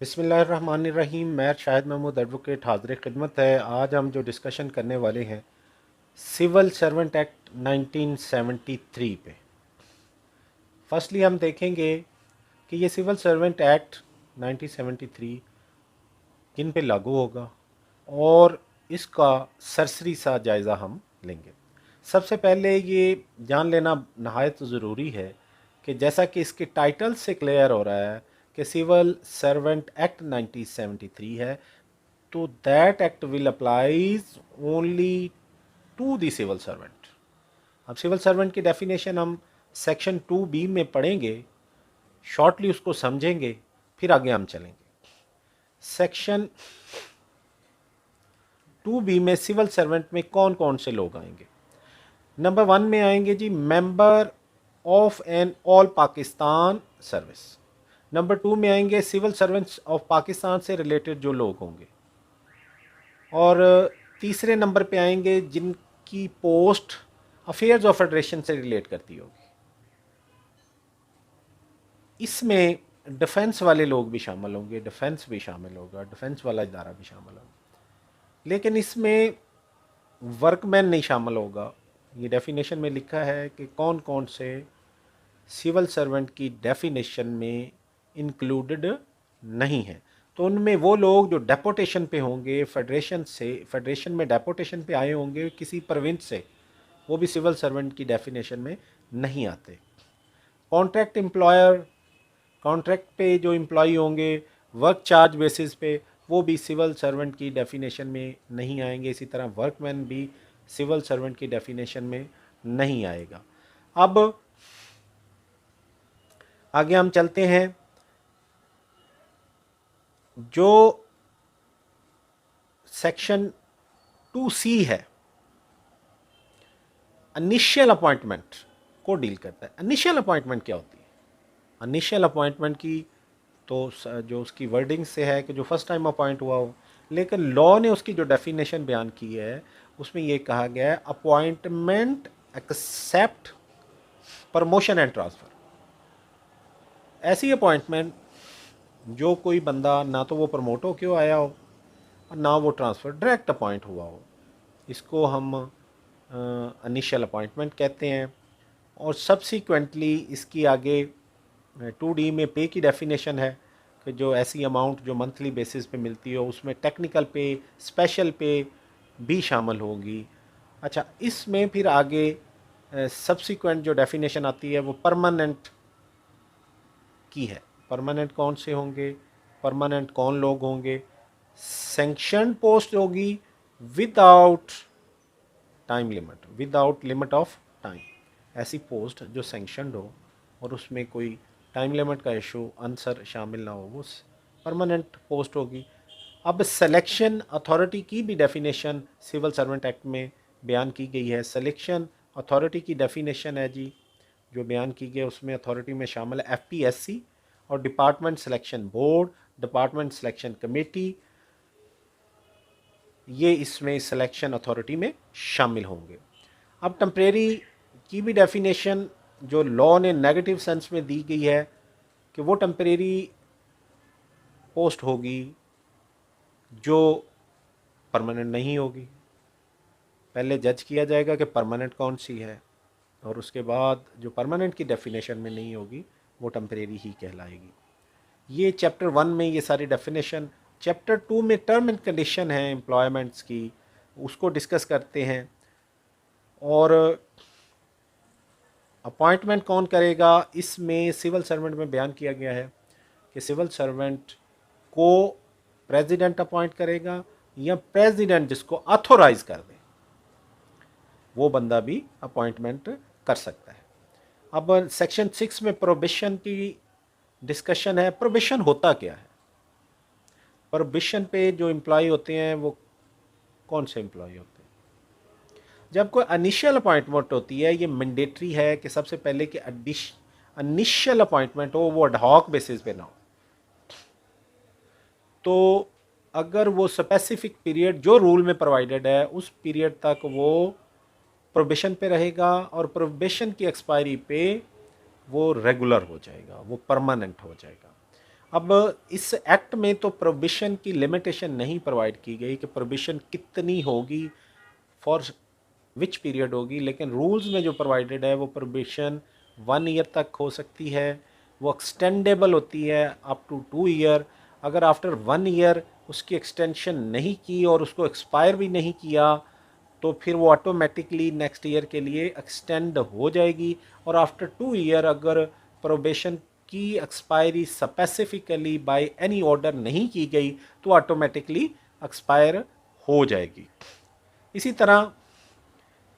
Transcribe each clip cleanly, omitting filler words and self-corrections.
बिस्मिल्लाहिर्रहमानिर्रहीम। मैं शाहिद महमूद एडवोकेट हाज़िर खिदमत है। आज हम जो डिस्कशन करने वाले हैं सिविल सर्वेंट एक्ट 1973 पे। फर्स्टली हम देखेंगे कि ये सिविल सर्वेंट एक्ट 1973 किन पे लागू होगा और इसका सरसरी सा जायज़ा हम लेंगे। सबसे पहले ये जान लेना नहायत ज़रूरी है कि जैसा कि इसके टाइटल से क्लियर हो रहा है कि सिविल सर्वेंट एक्ट 1973 है, तो that act will applies only to the civil servant. अब सिविल सर्वेंट की डेफिनेशन हम सेक्शन 2B में पढ़ेंगे, शॉर्टली उसको समझेंगे, फिर आगे हम चलेंगे। सेक्शन 2B में सिविल सर्वेंट में कौन कौन से लोग आएंगे। नंबर 1 में आएंगे जी member of an all Pakistan service. Number 2 में आएंगे सिविल सर्वेंट्स ऑफ पाकिस्तान से रिलेटेड जो लोग होंगे। और तीसरे नंबर पे आएंगे जिनकी पोस्ट अफेयर्स ऑफ फेडरेशन से रिलेट करती होगी। इसमें डिफेंस वाले लोग भी शामिल होंगे, डिफेंस भी शामिल होगा, डिफेंस वाला इदारा भी शामिल होगा, लेकिन इसमें वर्कमैन नहीं शामिल होगा। ये डेफिनेशन में लिखा है कि कौन कौन से सिविल सर्वेंट की डेफिनेशन में इंक्लूडेड नहीं है। तो उनमें वो लोग जो डेपोटेशन पे होंगे, फेडरेशन में डेपोटेशन पे आए होंगे किसी प्रोविंस से, वो भी सिविल सर्वेंट की डेफिनेशन में नहीं आते। कॉन्ट्रैक्ट एम्प्लॉयर, कॉन्ट्रैक्ट पे जो एम्प्लॉई होंगे वर्क चार्ज बेसिस पे, वो भी सिविल सर्वेंट की डेफिनेशन में नहीं आएंगे। इसी तरह वर्कमैन भी सिविल सर्वेंट की डेफिनेशन में नहीं आएगा। अब आगे हम चलते हैं। जो सेक्शन 2C है, इनिशियल अपॉइंटमेंट को डील करता है। इनिशियल अपॉइंटमेंट क्या होती है? इनिशियल अपॉइंटमेंट की तो जो उसकी वर्डिंग से है कि जो फर्स्ट टाइम अपॉइंट हुआ हो, लेकिन लॉ ने उसकी जो डेफिनेशन बयान की है उसमें ये कहा गया है appointment except promotion and transfer. ऐसी अपॉइंटमेंट जो कोई बंदा ना तो वो प्रमोट हो क्यों आया हो और ना वो ट्रांसफ़र डायरेक्ट अपॉइंट हुआ हो, इसको हम इनिशियल अपॉइंटमेंट कहते हैं। और सब्सिक्वेंटली इसकी आगे 2D में पे की डेफिनेशन है कि जो ऐसी अमाउंट जो मंथली बेसिस पे मिलती हो, उसमें टेक्निकल पे, स्पेशल पे भी शामिल होगी। अच्छा, इसमें फिर आगे सब्सिक्वेंट जो डेफिनेशन आती है वो परमानेंट की है। परमानेंट कौन से होंगे, परमानेंट कौन लोग होंगे? सैंक्शन पोस्ट होगी without time limit, without limit of time. ऐसी पोस्ट जो सैंक्शनड हो और उसमें कोई टाइम लिमिट का इशू आंसर शामिल ना हो, वो परमानेंट पोस्ट होगी। अब सिलेक्शन अथॉरिटी की भी डेफिनेशन सिविल सर्वेंट एक्ट में बयान की गई है। सिलेक्शन अथॉरिटी की डेफिनेशन है जी जो बयान की गई है, उसमें अथॉरिटी में शामिल है FPSC और department selection board, department selection committee, ये इसमें सिलेक्शन अथॉरिटी में शामिल होंगे। अब टेम्परेरी की भी डेफिनेशन जो लॉ ने नेगेटिव सेंस में दी गई है कि वो टेम्परेरी पोस्ट होगी जो परमानेंट नहीं होगी। पहले जज किया जाएगा कि परमानेंट कौन सी है और उसके बाद जो परमानेंट की डेफिनेशन में नहीं होगी वो टेम्परेरी ही कहलाएगी। ये चैप्टर 1 में ये सारी डेफिनेशन। चैप्टर 2 में टर्म एंड कंडीशन है एम्प्लॉयमेंट्स की, उसको डिस्कस करते हैं। और अपॉइंटमेंट कौन करेगा, इसमें सिविल सर्वेंट में बयान किया गया है कि सिविल सर्वेंट को प्रेसिडेंट अपॉइंट करेगा या प्रेसिडेंट जिसको ऑथोराइज कर दे वो बंदा भी अपॉइंटमेंट कर सकता है। अब सेक्शन 6 में प्रोबिशन की डिस्कशन है। प्रोबिशन होता क्या है? प्रोबिशन पे जो एम्प्लॉय होते हैं वो कौन से एम्प्लॉय होते हैं? जब कोई इनिशियल अपॉइंटमेंट होती है, ये मैंडेटरी है कि सबसे पहले कि इनिशियल अपॉइंटमेंट हो वो एडहॉक बेसिस पे ना हो। तो अगर वो स्पेसिफिक पीरियड जो रूल में प्रोवाइडेड है उस पीरियड तक वो प्रोबेशन पे रहेगा और प्रोबेशन की एक्सपायरी पे वो रेगुलर हो जाएगा, वो परमानेंट हो जाएगा। अब इस एक्ट में तो प्रोविशन की लिमिटेशन नहीं प्रोवाइड की गई कि प्रोविशन कितनी होगी, फॉर विच पीरियड होगी, लेकिन रूल्स में जो प्रोवाइडेड है वो प्रोविशन 1 ईयर तक हो सकती है, वो एक्सटेंडेबल होती है अप टू 2 ईयर। अगर आफ्टर 1 ईयर उसकी एक्सटेंशन नहीं की और उसको एक्सपायर भी नहीं किया तो फिर वो ऑटोमेटिकली नेक्स्ट ईयर के लिए एक्सटेंड हो जाएगी। और आफ्टर 2 ईयर अगर प्रोबेशन की expiry specifically by any order नहीं की गई तो ऑटोमेटिकली एक्सपायर हो जाएगी। इसी तरह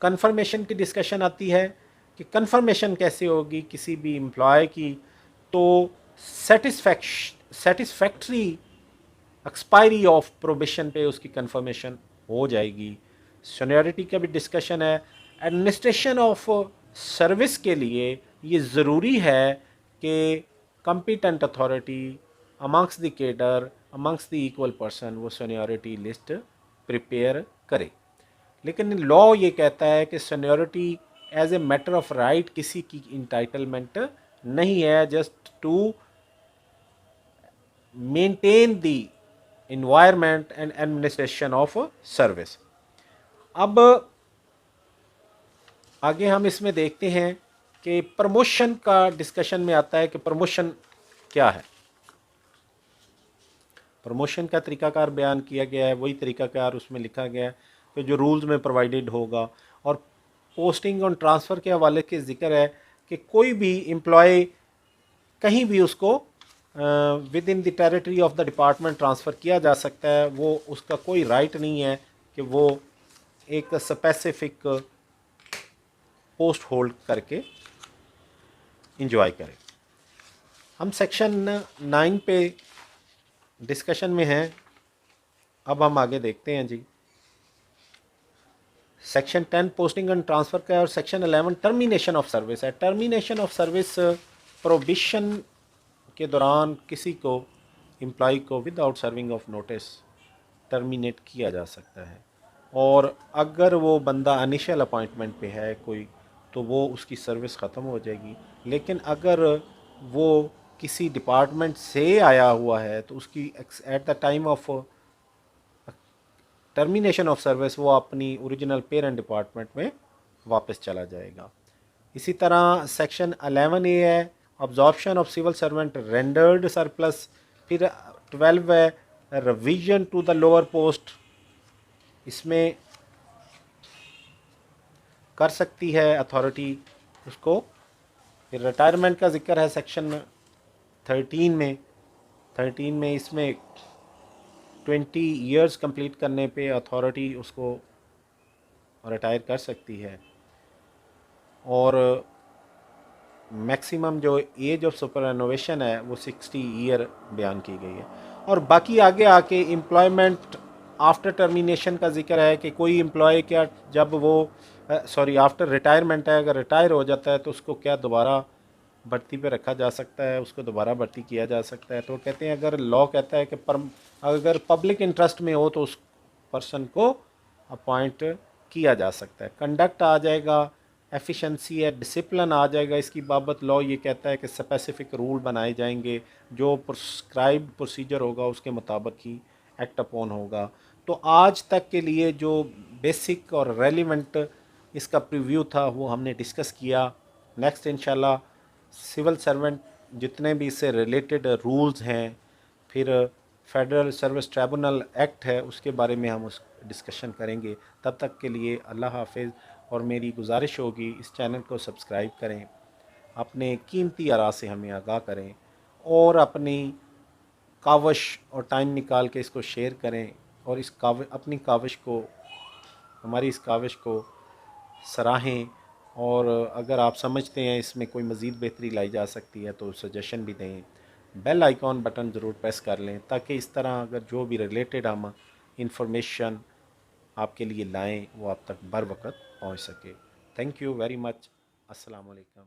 कंफर्मेशन की डिस्कशन आती है कि कंफर्मेशन कैसे होगी किसी भी एम्प्लॉय की, तो सेटिस्फैक्ट्री एक्सपायरी ऑफ प्रोबेशन पे उसकी कंफर्मेशन हो जाएगी। सीनियरिटी का भी डिस्कशन है। एडमिनिस्ट्रेशन ऑफ सर्विस के लिए ये ज़रूरी है कि competent authority amongst the cadre amongst the equal person वो सीनियरिटी लिस्ट प्रिपेयर करे। लेकिन लॉ ये कहता है कि seniority as a matter of right किसी की इंटाइटलमेंट नहीं है, just to maintain the environment and administration of service। अब आगे हम इसमें देखते हैं कि प्रमोशन का डिस्कशन में आता है कि प्रमोशन क्या है। प्रमोशन का तरीकाकार बयान किया गया है, वही तरीकाकार उसमें लिखा गया है कि जो रूल्स में प्रोवाइडेड होगा। और पोस्टिंग और ट्रांसफ़र के हवाले के जिक्र है कि कोई भी एम्प्लॉय कहीं भी उसको with in the territory of the department transfer किया जा सकता है। वो उसका कोई राइट नहीं है कि वो एक स्पेसिफिक पोस्ट होल्ड करके इंजॉय करे। हम सेक्शन 9 पे डिस्कशन में हैं। अब हम आगे देखते हैं जी। सेक्शन 10 पोस्टिंग एंड ट्रांसफ़र का है और सेक्शन 11 टर्मिनेशन ऑफ सर्विस है। टर्मिनेशन ऑफ सर्विस प्रोविशन के दौरान किसी को एम्प्लॉय को without serving of notice terminate किया जा सकता है। और अगर वो बंदा इनिशियल अपॉइंटमेंट पे है कोई तो वो उसकी सर्विस ख़त्म हो जाएगी। लेकिन अगर वो किसी डिपार्टमेंट से आया हुआ है तो उसकी at the time of termination of service वो अपनी ओरिजिनल पेरेंट डिपार्टमेंट में वापस चला जाएगा। इसी तरह सेक्शन 11A है absorption of civil servant rendered surplus. फिर 12 है revision to the lower post. इसमें कर सकती है अथॉरिटी उसको। फिर रिटायरमेंट का जिक्र है सेक्शन 13 में इसमें 20 ईयर्स कंप्लीट करने पे अथॉरिटी उसको रिटायर कर सकती है। और मैक्सिमम जो एज ऑफ सुपरएनुवेशन है वो 60 ईयर बयान की गई है। और बाकी आगे आके एम्प्लॉयमेंट आफ्टर टर्मिनेशन का जिक्र है कि कोई एम्प्लॉय क्या जब वो आफ्टर रिटायरमेंट है, अगर रिटायर हो जाता है तो उसको क्या दोबारा भर्ती पे रखा जा सकता है, उसको दोबारा भर्ती किया जा सकता है। तो कहते हैं अगर लॉ कहता है कि अगर पब्लिक इंटरेस्ट में हो तो उस पर्सन को अपॉइंट किया जा सकता है। कंडक्ट आ जाएगा, एफिशिएंसी है, डिसिप्लिन आ जाएगा। इसकी बाबत लॉ ये कहता है कि स्पेसिफिक रूल बनाए जाएंगे, जो प्रिस्क्राइब्ड प्रोसीजर होगा उसके मुताबिक ही एक्ट अपॉन होगा। तो आज तक के लिए जो बेसिक और रेलिवेंट इसका प्रीव्यू था वो हमने डिस्कस किया। नेक्स्ट इंशाल्लाह सिविल सर्वेंट जितने भी इससे रिलेटेड रूल्स हैं, फिर फेडरल सर्विस ट्राइब्यूनल एक्ट है उसके बारे में हम उस डिस्कशन करेंगे। तब तक के लिए अल्लाह हाफिज़। और मेरी गुजारिश होगी इस चैनल को सब्सक्राइब करें, अपने कीमती आरा से हमें आगाह करें और अपनी काविश और टाइम निकाल के इसको शेयर करें। और इस अपनी काविश को, हमारी इस काविश को सराहें। और अगर आप समझते हैं इसमें कोई मज़ीद बेहतरी लाई जा सकती है तो सजेशन भी दें। बेल आइकॉन बटन ज़रूर प्रेस कर लें ताकि इस तरह अगर जो भी रिलेटेड हम इंफॉर्मेशन आपके लिए लाएं वो आप तक बर वक्त पहुँच सके। Thank you very much. अस्सलाम वालेकुम।